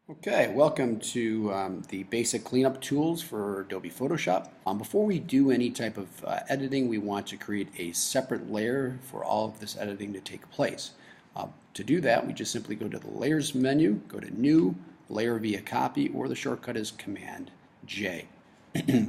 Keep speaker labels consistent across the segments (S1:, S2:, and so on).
S1: Okay, welcome to the basic cleanup tools for Adobe Photoshop. Before we do any type of editing, we want to create a separate layer for all of this editing to take place. To do that, we just simply go to the Layers menu, go to New, Layer via Copy, or the shortcut is Command J.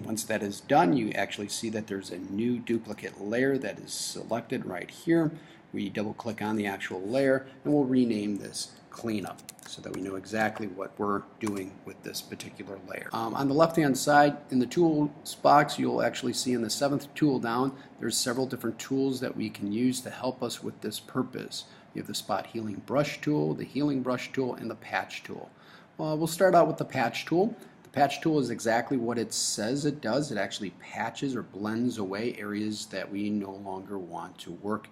S1: Once that is done, you actually see that there's a new duplicate layer that is selected right here. We double click on the actual layer and we'll rename this Cleanup so that we know exactly what we're doing with this particular layer. On the left hand side in the tools box, you'll actually see in the 7th tool down there's several different tools that we can use to help us with this purpose. You have the Spot Healing Brush tool, the Healing Brush tool, and the Patch tool. We'll start out with the Patch tool. The Patch tool is exactly what it says it does. It actually patches or blends away areas that we no longer want to work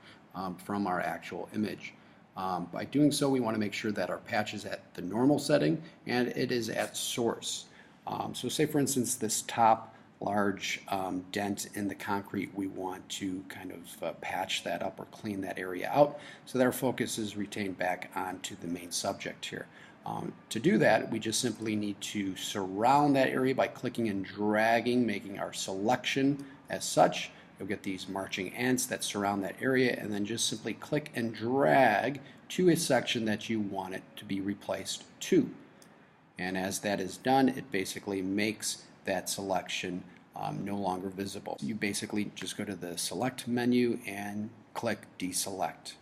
S1: from our actual image. By doing so, we want to make sure that our patch is at the normal setting and it is at source. So say for instance this top large dent in the concrete, we want to kind of patch that up or clean that area out so that our focus is retained back onto the main subject here. To do that, we just simply need to surround that area by clicking and dragging, making our selection as such. You'll get these marching ants that surround that area, and then just simply click and drag to a section that you want it to be replaced to. And as that is done, it basically makes that selection no longer visible. You basically just go to the Select menu and click Deselect.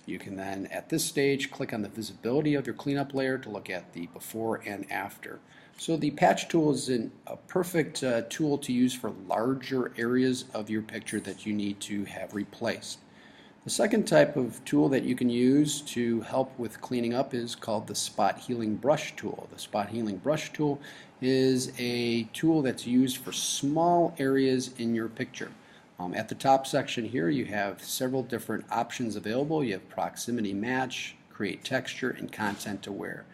S1: You can then, at this stage, click on the visibility of your cleanup layer to look at the before and after. So the patch tool is a perfect tool to use for larger areas of your picture that you need to have replaced. The second type of tool that you can use to help with cleaning up is called the Spot Healing Brush tool. The Spot Healing Brush tool is a tool that's used for small areas in your picture. At the top section here, you have several different options available. You have Proximity Match, Create Texture, and Content Aware.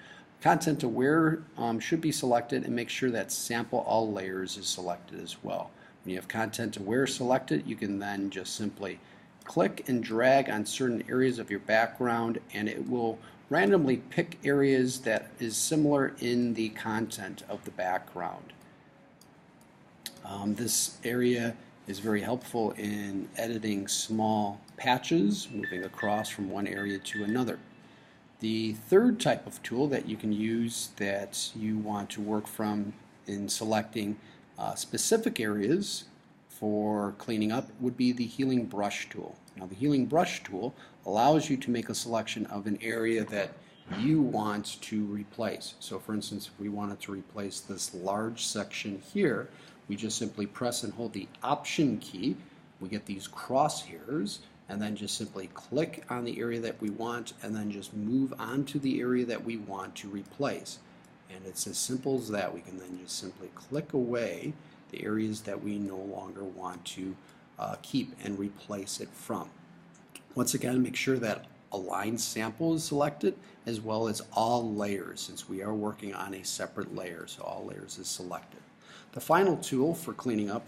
S1: Content Aware should be selected, and make sure that Sample All Layers is selected as well. When you have Content Aware selected, you can then just simply click and drag on certain areas of your background, and it will randomly pick areas that is similar in the content of the background. This area is very helpful in editing small patches, moving across from one area to another. The third type of tool that you can use that you want to work from in selecting specific areas for cleaning up would be the Healing Brush tool. Now the Healing Brush tool allows you to make a selection of an area that you want to replace. So for instance, if we wanted to replace this large section here, we just simply press and hold the Option key. We get these crosshairs, and then just simply click on the area that we want, and then just move on to the area that we want to replace. And it's as simple as that. We can then just simply click away the areas that we no longer want to keep and replace it from. Once again, make sure that Align Sample is selected, as well as all layers, since we are working on a separate layer, so all layers is selected. The final tool for cleaning up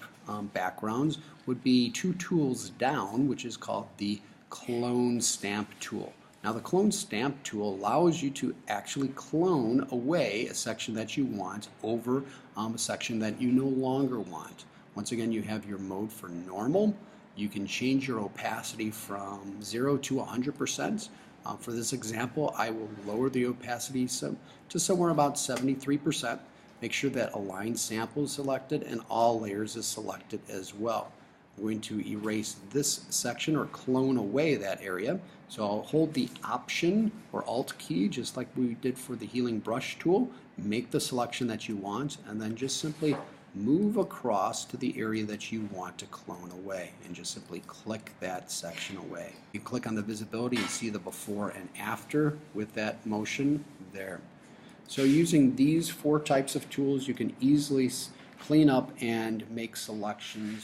S1: backgrounds would be 2 tools down, which is called the Clone Stamp tool. Now the Clone Stamp tool allows you to actually clone away a section that you want over a section that you no longer want. Once again, you have your mode for normal. You can change your opacity from 0 to 100%. For this example, I will lower the opacity to somewhere about 73%. Make sure that Align Sample is selected and all layers is selected as well. I'm going to erase this section or clone away that area. So I'll hold the Option or Alt key just like we did for the Healing Brush tool, make the selection that you want, and then just simply move across to the area that you want to clone away, and just simply click that section away. You click on the visibility and see the before and after with that motion there. So using these 4 types of tools, you can easily clean up and make selections